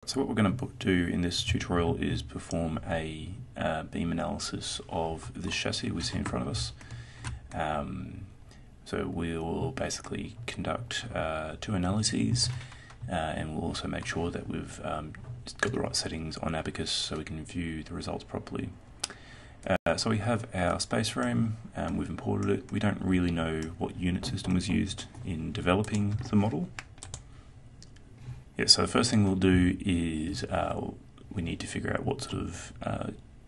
So what we're going to do in this tutorial is perform a beam analysis of this chassis we see in front of us. So we'll basically conduct two analyses and we'll also make sure that we've got the right settings on Abacus so we can view the results properly. So we have our space frame, we've imported it. We don't really know what unit system was used in developing the model. Yeah, so the first thing we'll do is we need to figure out what sort of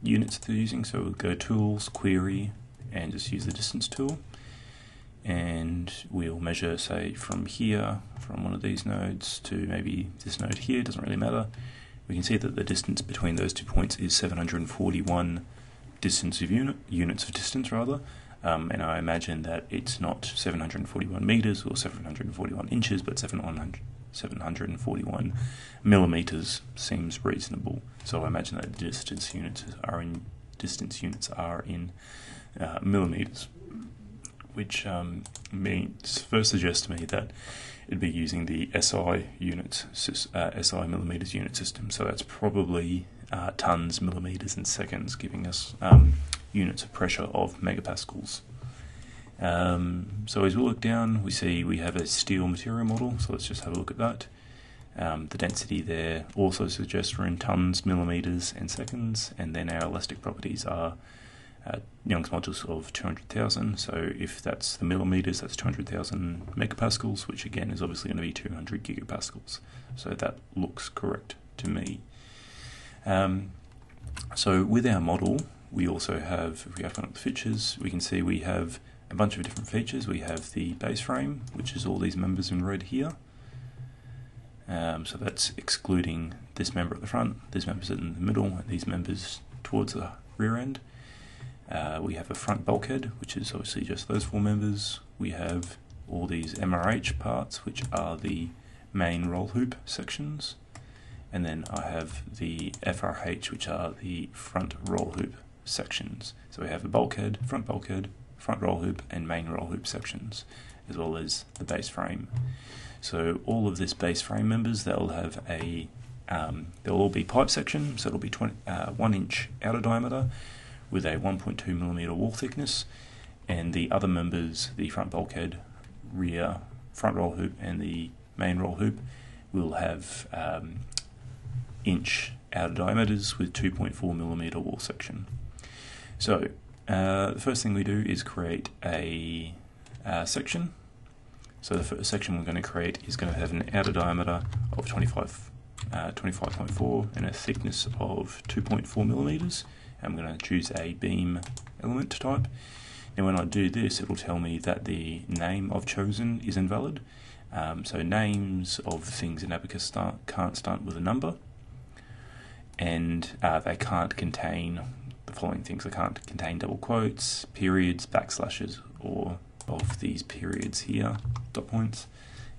units they're using. So we'll go Tools, Query, and just use the Distance tool. And we'll measure, say, from here, from one of these nodes to maybe this node here, doesn't really matter. We can see that the distance between those 2 points is 741 units of distance, rather. And I imagine that it's not 741 meters or 741 inches, but 741 millimeters seems reasonable. So I imagine that the distance units are in millimeters, which first suggests to me that it'd be using the SI units, SI millimeters unit system. So that's probably tons, millimeters, and seconds, giving us units of pressure of megapascals. So as we look down, we see we have a steel material model, so let's just have a look at that. The density there also suggests we're in tons, millimeters, and seconds, and then our elastic properties are Young's modulus of 200,000, so if that's the millimeters, that's 200,000 megapascals, which again is obviously going to be 200 gigapascals, so that looks correct to me. So with our model, we also have, if we open up the features, we can see we have a bunch of different features. We have the base frame, which is all these members in red here. So that's excluding this member at the front, these members in the middle, and these members towards the rear end. We have a front bulkhead, which is obviously just those four members. We have all these MRH parts, which are the main roll hoop sections. And then I have the FRH, which are the front roll hoop sections. So we have a bulkhead, front roll hoop, and main roll hoop sections, as well as the base frame. So all of this base frame members, they'll have a, they'll all be pipe section, so it'll be 1 inch outer diameter with a 1.2 millimeter wall thickness, and the other members, the front bulkhead, rear front roll hoop, and the main roll hoop, will have inch outer diameters with 2.4 millimeter wall section. So the first thing we do is create a section. So the first section we're going to create is going to have an outer diameter of 25.4 and a thickness of 2.4 millimeters. I'm going to choose a beam element type. Now when I do this, it will tell me that the name I've chosen is invalid. So names of things in Abacus can't start with a number, and they can't contain the following things. They can't contain double quotes, periods, backslashes, or of these periods here, dot points.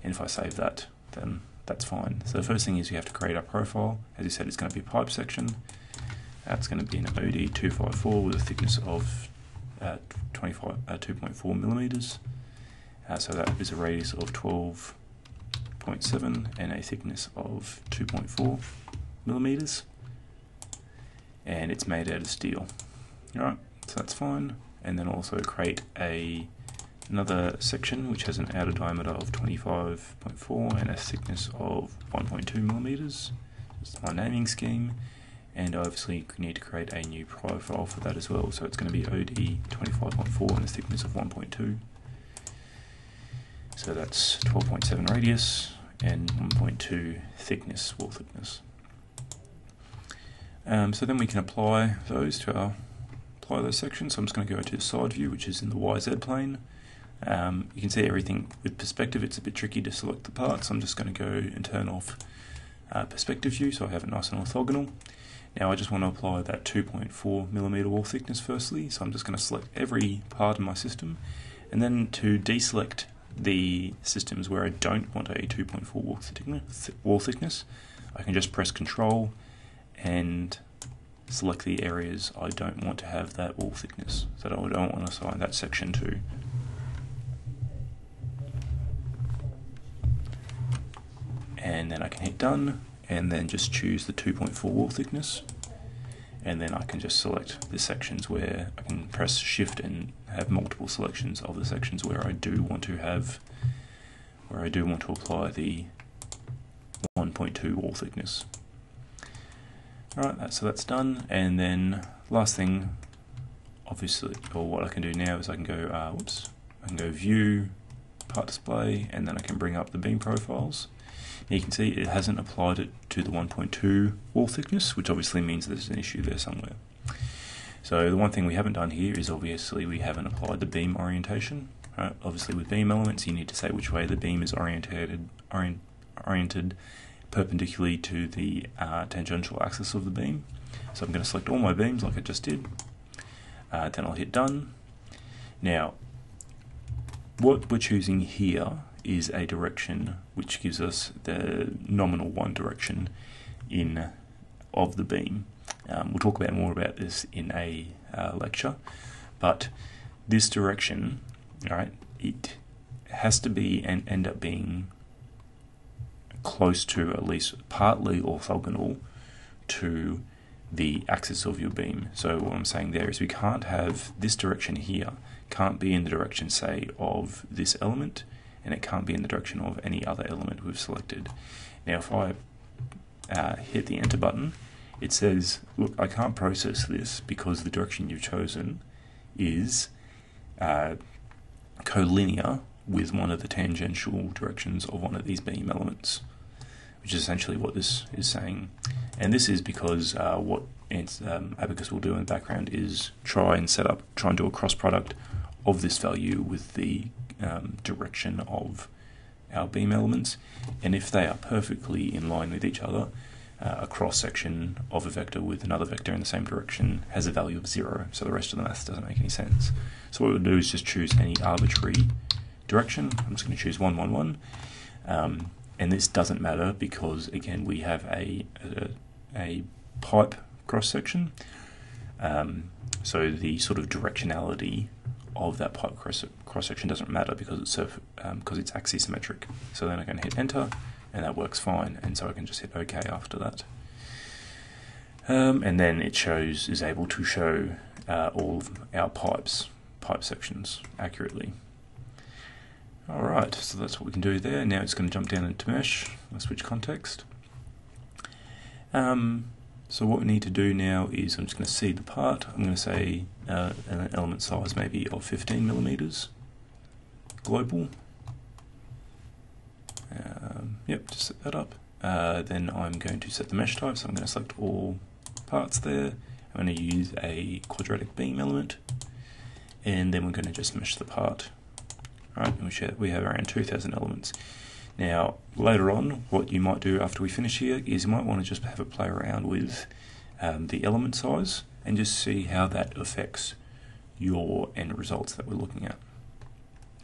And if I save that, then that's fine. So the first thing is we have to create our profile. As you said, it's going to be a pipe section. That's going to be an OD254 with a thickness of 2.4 millimeters. So that is a radius of 12.7 and a thickness of 2.4 millimeters. And it's made out of steel. Alright, so that's fine. And then also create another section which has an outer diameter of 25.4 and a thickness of 1.2 millimeters. That's my naming scheme. And I obviously need to create a new profile for that as well. So it's going to be OD 25.4 and a thickness of 1.2. So that's 12.7 radius and 1.2 thickness, wall thickness. So then we can apply those sections. So I'm just going to go to the side view, which is in the YZ plane. You can see everything with perspective. It's a bit tricky to select the parts. I'm just going to go and turn off perspective view so I have it nice and orthogonal. Now I just want to apply that 2.4 millimeter wall thickness firstly, so I'm just going to select every part of my system, and then to deselect the systems where I don't want a 2.4 wall thickness, I can just press Control and select the areas I don't want to have that wall thickness, so I don't want to assign that section to. And then I can hit Done, and then just choose the 2.4 wall thickness, and then I can just select the sections where I can press shift and have multiple selections of the sections where I do want to apply the 1.2 wall thickness. Alright, so that's done, and then last thing, obviously, or what I can do now is I can go, I can go View, Part Display, and then I can bring up the beam profiles. Now you can see it hasn't applied it to the 1.2 wall thickness, which obviously means there's an issue there somewhere. So the one thing we haven't done here is obviously we haven't applied the beam orientation. Right? Obviously with beam elements you need to say which way the beam is oriented perpendicularly to the tangential axis of the beam. So I'm going to select all my beams like I just did. Then I'll hit done. Now what we're choosing here is a direction which gives us the nominal one direction of the beam. We'll talk more about this in a lecture, but this direction, right, it has to be and end up being close to, at least partly orthogonal to the axis of your beam. So what I'm saying there is we can't have this direction here, can't be in the direction, say, of this element, and it can't be in the direction of any other element we've selected. Now if I hit the enter button, it says, look, I can't process this because the direction you've chosen is collinear with one of the tangential directions of one of these beam elements, which is essentially what this is saying. And this is because what Abacus will do in the background is try and do a cross product of this value with the direction of our beam elements, and if they are perfectly in line with each other, a cross section of a vector with another vector in the same direction has a value of 0, so the rest of the math doesn't make any sense. So what we'll do is just choose any arbitrary direction. I'm just going to choose 1, 1, 1, and this doesn't matter because again we have a pipe cross section, so the sort of directionality of that pipe cross section doesn't matter because it's axisymmetric. So then I can hit enter, and that works fine, and so I can just hit OK after that. And then it is able to show all of our pipe sections accurately. Alright, so that's what we can do there. Now it's going to jump down into mesh. I'll switch context. So what we need to do now is I'm just going to seed the part. I'm going to say an element size maybe of 15 millimeters global. Yep, just set that up. Then I'm going to set the mesh type, so I'm going to select all parts there. I'm going to use a quadratic beam element, and then we're going to just mesh the part. Right, and we have around 2,000 elements. Now, later on, what you might do after we finish here is you might want to just have a play around with the element size and just see how that affects your end results that we're looking at,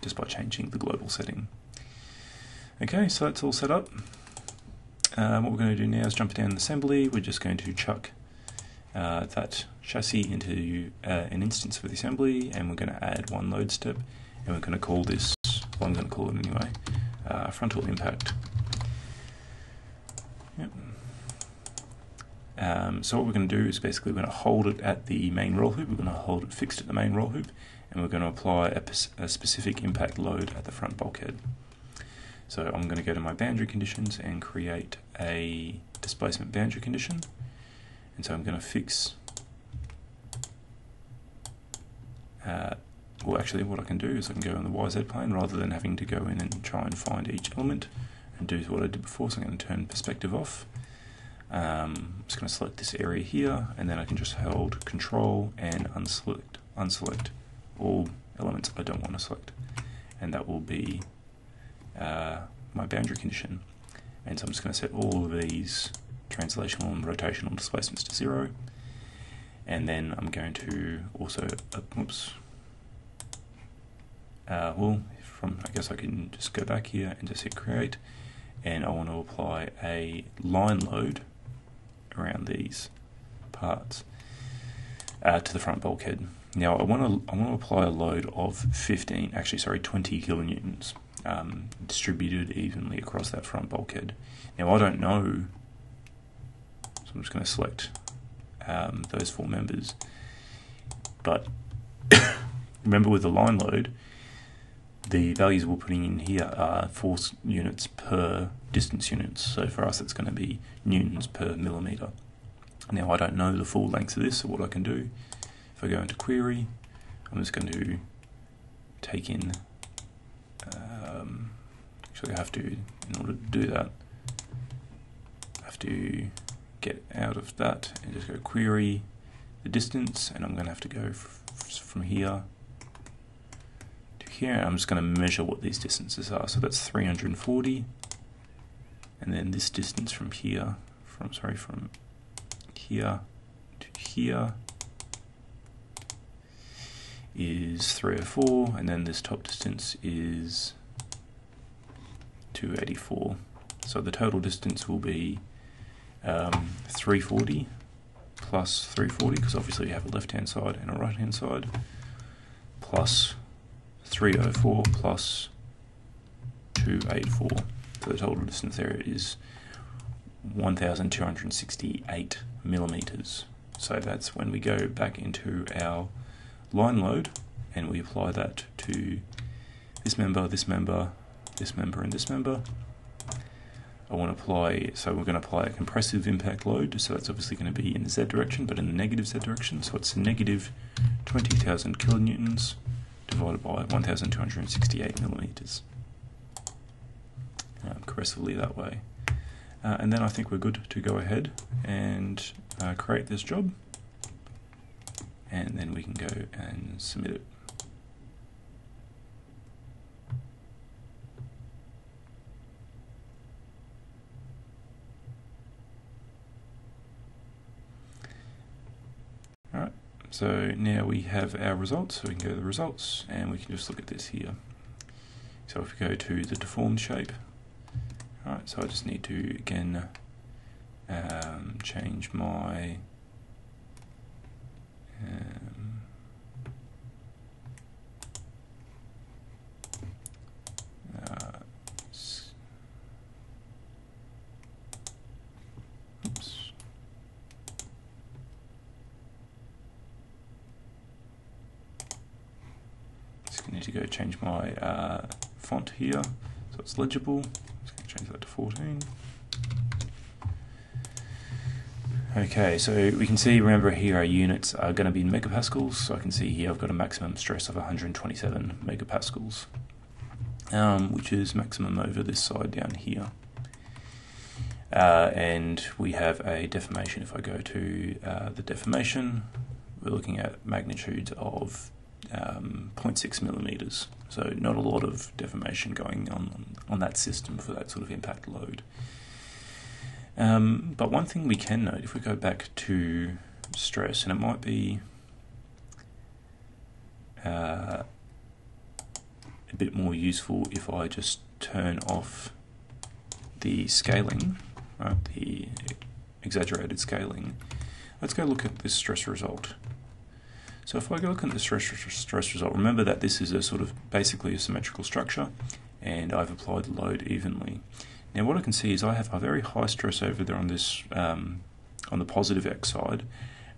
just by changing the global setting. Okay, so that's all set up. What we're going to do now is jump down the assembly. We're just going to chuck that chassis into an instance of the assembly, and we're going to add one load step, and we're going to call this, well, I'm going to call it anyway, frontal impact. Yep. So what we're going to do is basically we're going to hold it at the main roll hoop, we're going to hold it fixed at the main roll hoop, and we're going to apply a specific impact load at the front bulkhead. So I'm going to go to my boundary conditions and create a displacement boundary condition, and so I'm going to fix, well actually what I can do is I can go on the YZ plane rather than having to go in and try and find each element and do what I did before. So I'm going to turn perspective off. I'm just going to select this area here, and then I can just hold Control and unselect all elements I don't want to select, and that will be my boundary condition. And so I'm just going to set all of these translational and rotational displacements to 0, and then I'm going to also I guess I can just go back here and just hit create, and I want to apply a line load around these parts to the front bulkhead. Now I want to apply a load of 20 kilonewtons distributed evenly across that front bulkhead. Now I don't know So I'm just going to select those 4 members. But remember, with the line load, the values we're putting in here are force units per distance units. So for us, it's going to be newtons per millimetre. Now, I don't know the full length of this, so what I can do, if I go into query, I'm just going to take in, actually I have to, in order to do that, I have to get out of that and just go query the distance, and I'm going to have to go from here to here. I'm just going to measure what these distances are. So that's 340, and then this distance from here, from here to here is 304, and then this top distance is 284. So the total distance will be 340 plus 340, because obviously you have a left hand side and a right hand side, plus 304 plus 284. So the total distance there is 1,268 millimeters. So that's when we go back into our line load and we apply that to this member, this member, this member, and this member. I want to apply, so we're going to apply a compressive impact load, so that's obviously going to be in the Z direction, but in the negative Z direction, so it's negative 20,000 kilonewtons divided by 1,268 millimeters. Compressively that way. And then I think we're good to go ahead and create this job, and then we can go and submit it. Alright, so now we have our results, so we can go to the results and we can just look at this here. So if we go to the deformed shape, alright, so I just need to again change my oops. Just need to go change my font here so it's legible. Just going to change that to 14. Okay, so we can see, remember here our units are going to be in megapascals, so I can see here I've got a maximum stress of 127 megapascals, which is maximum over this side down here. And we have a deformation. If I go to the deformation, we're looking at magnitudes of 0.6 millimeters, so not a lot of deformation going on that system for that sort of impact load. But one thing we can note, if we go back to stress, and it might be a bit more useful if I just turn off the scaling, right, the exaggerated scaling. Let's go look at this stress result. So if I go look at the stress result, remember that this is a sort of basically a symmetrical structure, and I've applied the load evenly. Now what I can see is I have a very high stress over there on this, on the positive X side,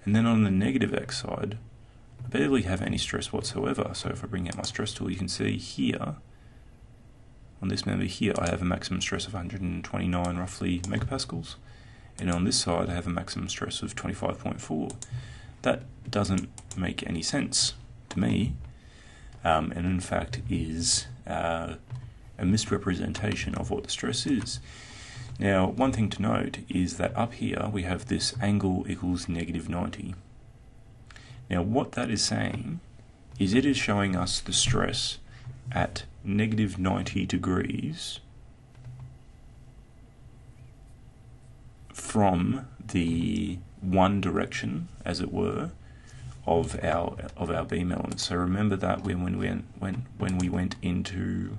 and then on the negative X side, I barely have any stress whatsoever. So if I bring out my stress tool, you can see here, on this member here, I have a maximum stress of 129 roughly megapascals, and on this side I have a maximum stress of 25.4. That doesn't make any sense to me, and in fact is a misrepresentation of what the stress is. Now, one thing to note is that up here we have this angle equals negative 90. Now, what that is saying is it is showing us the stress at negative 90 degrees from the one direction, as it were, of our beam element. So remember that when we went into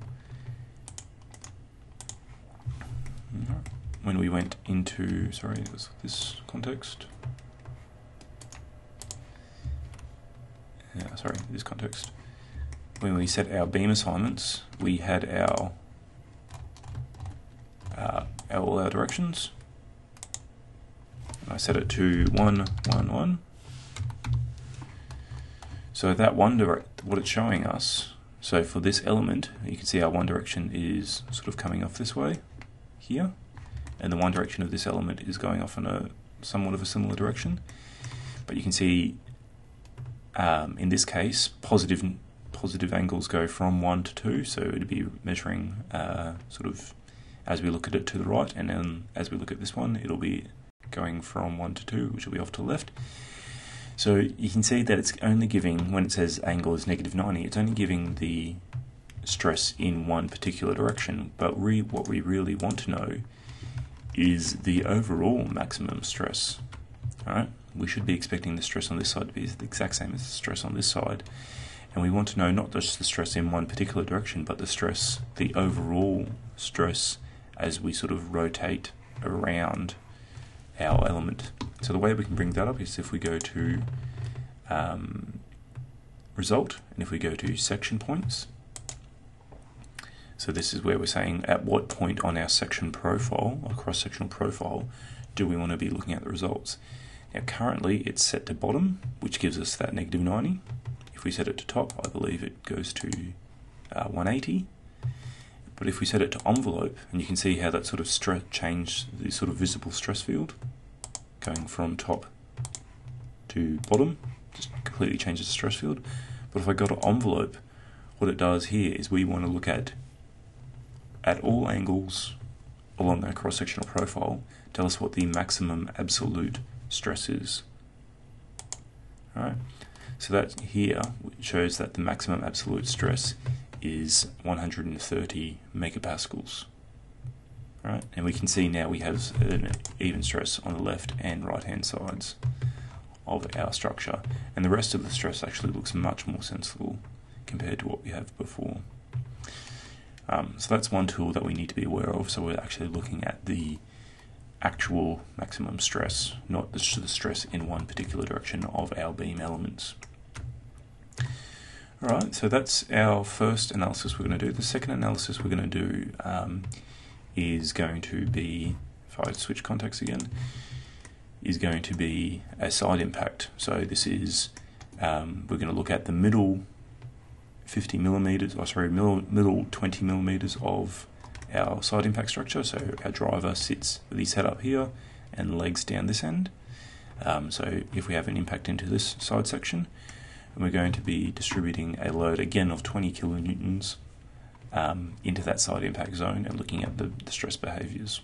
sorry, this context. Yeah, sorry, this context. When we set our beam assignments, we had all our directions. I set it to 1, 1, 1. So that one what it's showing us, so for this element, you can see our one direction is sort of coming off this way here, and the one direction of this element is going off in a somewhat of a similar direction. But you can see in this case, positive angles go from 1 to 2, so it'd be measuring sort of as we look at it to the right, and then as we look at this one, it'll be going from 1 to 2, which will be off to the left. So you can see that it's only giving, when it says angle is -90, it's only giving the stress in one particular direction, but what we really want to know is the overall maximum stress. Alright, we should be expecting the stress on this side to be the exact same as the stress on this side, and we want to know not just the stress in one particular direction, but the overall stress as we sort of rotate around our element. So the way we can bring that up is if we go to result, and if we go to section points. So this is where we're saying at what point on our section profile, or cross-sectional profile, do we want to be looking at the results. Now currently it's set to bottom, which gives us that -90. If we set it to top, I believe it goes to 180. But if we set it to envelope, and you can see how that sort of changed the sort of visible stress field, going from top to bottom, just completely changes the stress field. But if I go to envelope, what it does here is we want to look at all angles along that cross-sectional profile, tell us what the maximum absolute stress is. Alright, so that here shows that the maximum absolute stress is 130 megapascals. Right, and we can see now we have an even stress on the left and right hand sides of our structure, and the rest of the stress actually looks much more sensible compared to what we have before. So that's one tool that we need to be aware of. So we're actually looking at the actual maximum stress, not the stress in one particular direction of our beam elements. Alright, so that's our first analysis we're going to do. The second analysis we're going to do is going to be, if I switch context again, is going to be a side impact. So this is, we're going to look at the middle 50 millimeters, middle 20 millimeters of our side impact structure. So our driver sits with his head up here and legs down this end. So if we have an impact into this side section, and we're going to be distributing a load again of 20 kilonewtons into that side impact zone and looking at the stress behaviours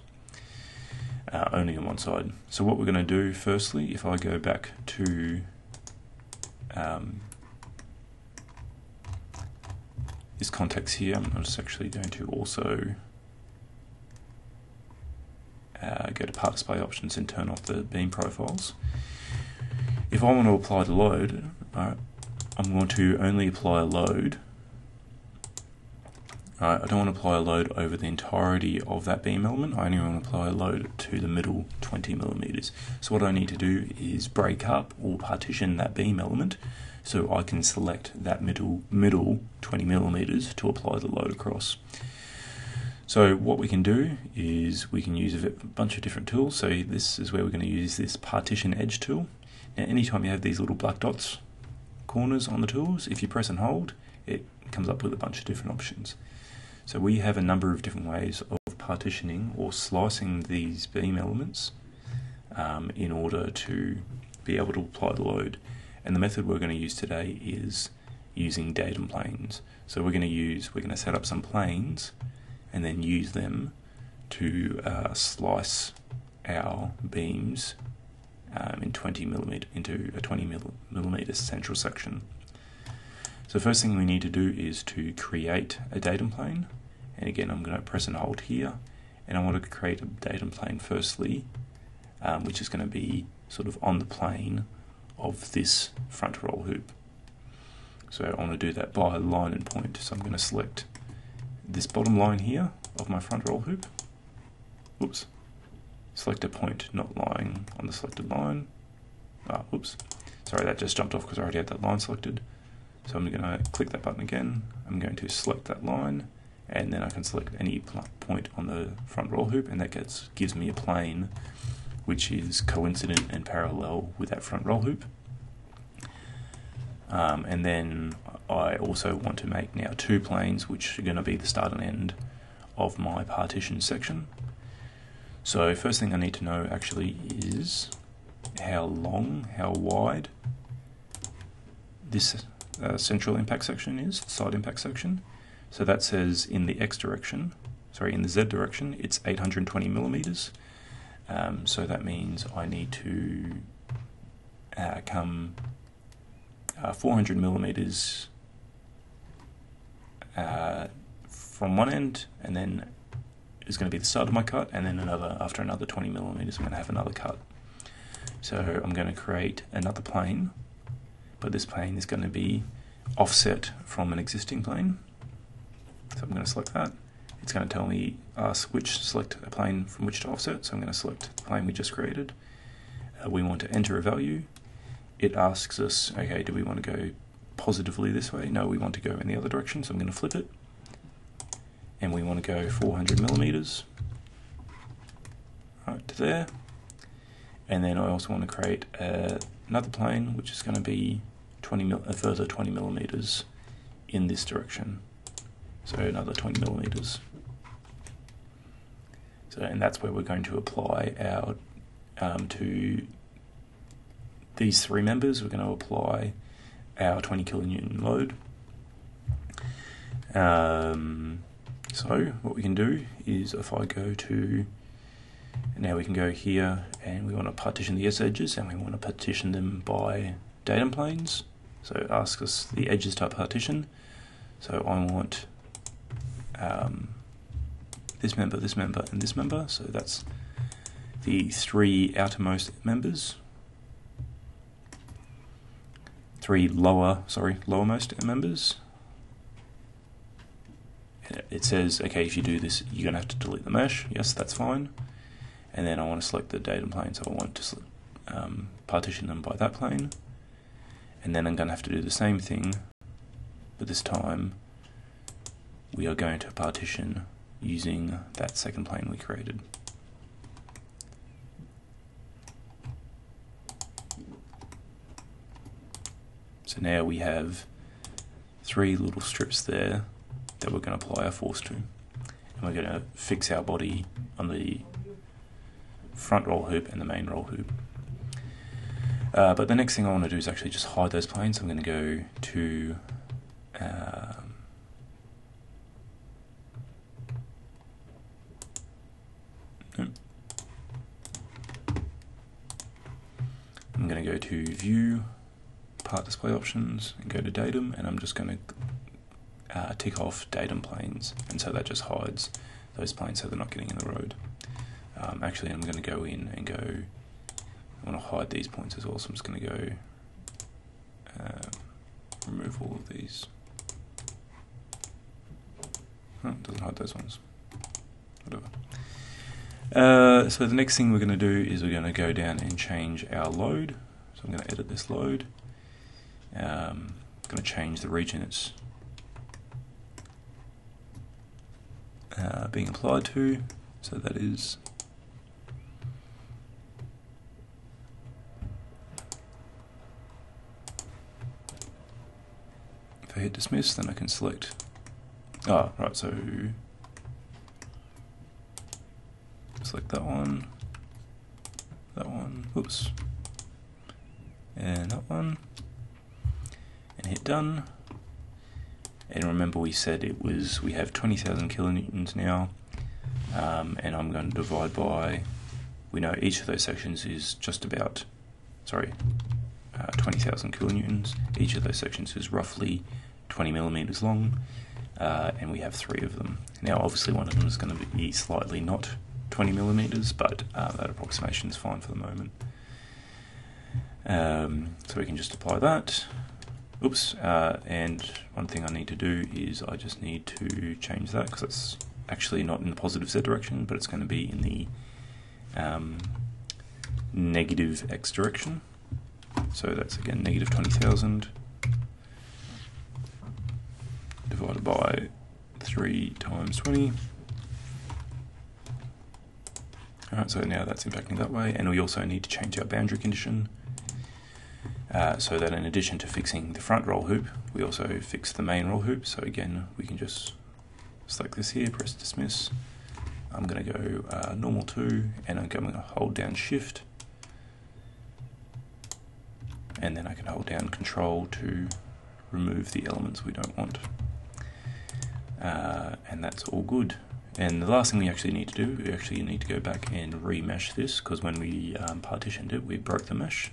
only on one side. So what we're going to do firstly, if I go back to this context here, I'm just actually going to also go to part display options and turn off the beam profiles. If I want to apply the load, I'm going to only apply a load. I don't want to apply a load over the entirety of that beam element. I only want to apply a load to the middle 20 millimeters. So what I need to do is break up or partition that beam element so I can select that middle 20 millimeters to apply the load across. So what we can do is we can use a bunch of different tools. So this is where we're going to use this partition edge tool. Now anytime you have these little black dots corners on the tools, if you press and hold, it comes up with a bunch of different options. So we have a number of different ways of partitioning or slicing these beam elements in order to be able to apply the load. And the method we're going to use today is using datum planes. So we're going to set up some planes and then use them to slice our beams into a 20 millimeter central section. So the first thing we need to do is to create a datum plane. And again, I'm going to press and hold here, and I want to create a datum plane firstly, which is going to be sort of on the plane of this front roll hoop. So I want to do that by line and point. So I'm going to select this bottom line here of my front roll hoop. Oops. Select a point not lying on the selected line. Oops. Sorry, that just jumped off because I already had that line selected. So I'm going to click that button again. I'm going to select that line, and then I can select any point on the front roll hoop, and that gives me a plane which is coincident and parallel with that front roll hoop. And then I also want to make now two planes which are going to be the start and end of my partition section. So first thing I need to know actually is how long, how wide this central impact section is, side impact section. So that says in the X direction, sorry, in the Z direction, it's 820 millimeters. So that means I need to come 400 millimeters from one end, and then is going to be the start of my cut, and then after another 20 millimeters I'm going to have another cut. So I'm going to create another plane, but this plane is going to be offset from an existing plane. So I'm going to select that. It's going to tell me, select a plane from which to offset, so I'm going to select the plane we just created. We want to enter a value. It asks us, okay, do we want to go positively this way? No, we want to go in the other direction, so I'm going to flip it. And we want to go 400 millimeters, right to there. And then I also want to create another plane, which is going to be a further 20 millimeters in this direction. So another 20 millimeters. So, and that's where we're going to apply our, to these three members, we're going to apply our 20 kilonewton load. So what we can do is if I go to, now we can go here and we want to partition the S edges, and we want to partition them by datum planes. So it asks us the edges to partition. So I want this member, and this member. So that's the three outermost members. Lowermost members. It says, okay, if you do this, you're going to have to delete the mesh. Yes, that's fine. And then I want to select the datum plane, so I want to partition them by that plane. And then I'm going to have to do the same thing, but this time we are going to partition using that second plane we created. So now we have three little strips there that we're going to apply our force to. And we're going to fix our body on the front roll hoop and the main roll hoop. But the next thing I want to do is actually just hide those planes. So I'm going to go to I'm going to go to View, Part Display Options, and go to Datum, and I'm just going to tick off datum planes, and so that just hides those planes so they're not getting in the road. Actually, I'm going to go in and go, I want to hide these points as well, so I'm just going to go remove all of these. Oh, it doesn't hide those ones. Whatever. So the next thing we're going to do is we're going to go down and change our load. So I'm going to edit this load. I'm going to change the region it's being applied to. So that is if I hit dismiss, then I can select. Oh, right. So select that one, whoops, and that one, and hit done. And remember we said we have 20,000 kilonewtons now, and I'm going to divide by, we know each of those sections is just about, 20,000 kilonewtons. Each of those sections is roughly 20 millimeters long, and we have three of them. Now obviously one of them is going to be slightly not 20 millimeters, but that approximation is fine for the moment. So we can just apply that. Oops, and one thing I need to do is I just need to change that because it's actually not in the positive Z direction, but it's going to be in the negative X direction. So that's again negative 20,000 divided by 3 times 20. Alright, so now that's impacting that way, and we also need to change our boundary condition so that in addition to fixing the front roll hoop, we also fix the main roll hoop. So again, we can just select this here, press dismiss. I'm going to go normal 2, and I'm going to hold down shift, and then I can hold down control to remove the elements we don't want. And that's all good. And the last thing we actually need to do, we actually need to go back and remesh this, because when we partitioned it, we broke the mesh.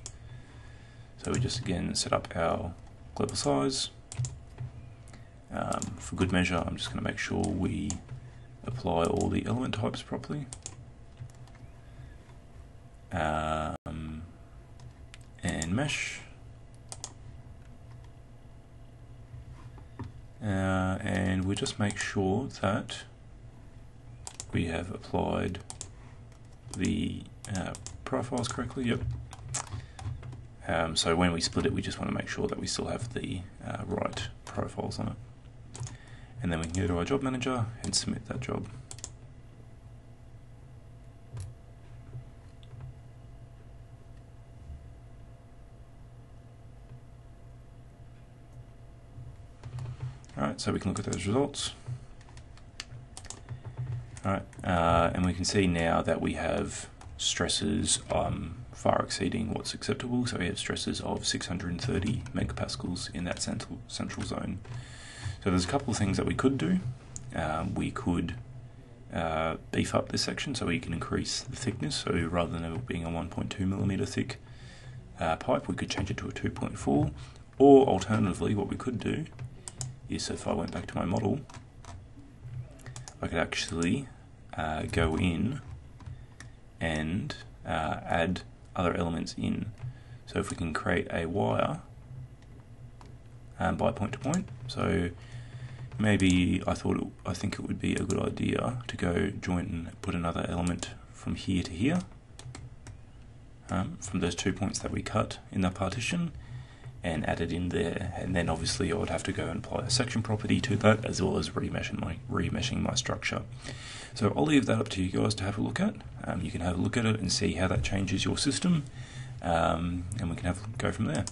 So we just again set up our global size. For good measure, I'm just going to make sure we apply all the element types properly. And mesh. And we'll just make sure that we have applied the profiles correctly. Yep. So when we split it, we just want to make sure that we still have the right profiles on it. And then we can go to our job manager and submit that job. Alright, so we can look at those results. Alright, and we can see now that we have stresses far exceeding what's acceptable. So we have stresses of 630 megapascals in that central zone. So there's a couple of things that we could do. We could beef up this section so we can increase the thickness. So rather than it being a 1.2 millimeter thick pipe, we could change it to a 2.4. Or alternatively, what we could do is, if I went back to my model, I could actually go in and add other elements in. So if we can create a wire by point to point, so maybe I think it would be a good idea to go join and put another element from here to here, from those 2 points that we cut in the partition, and add it in there. And then obviously I would have to go and apply a section property to that, as well as remeshing my structure. So I'll leave that up to you guys to have a look at. You can have a look at it and see how that changes your system, and we can go from there.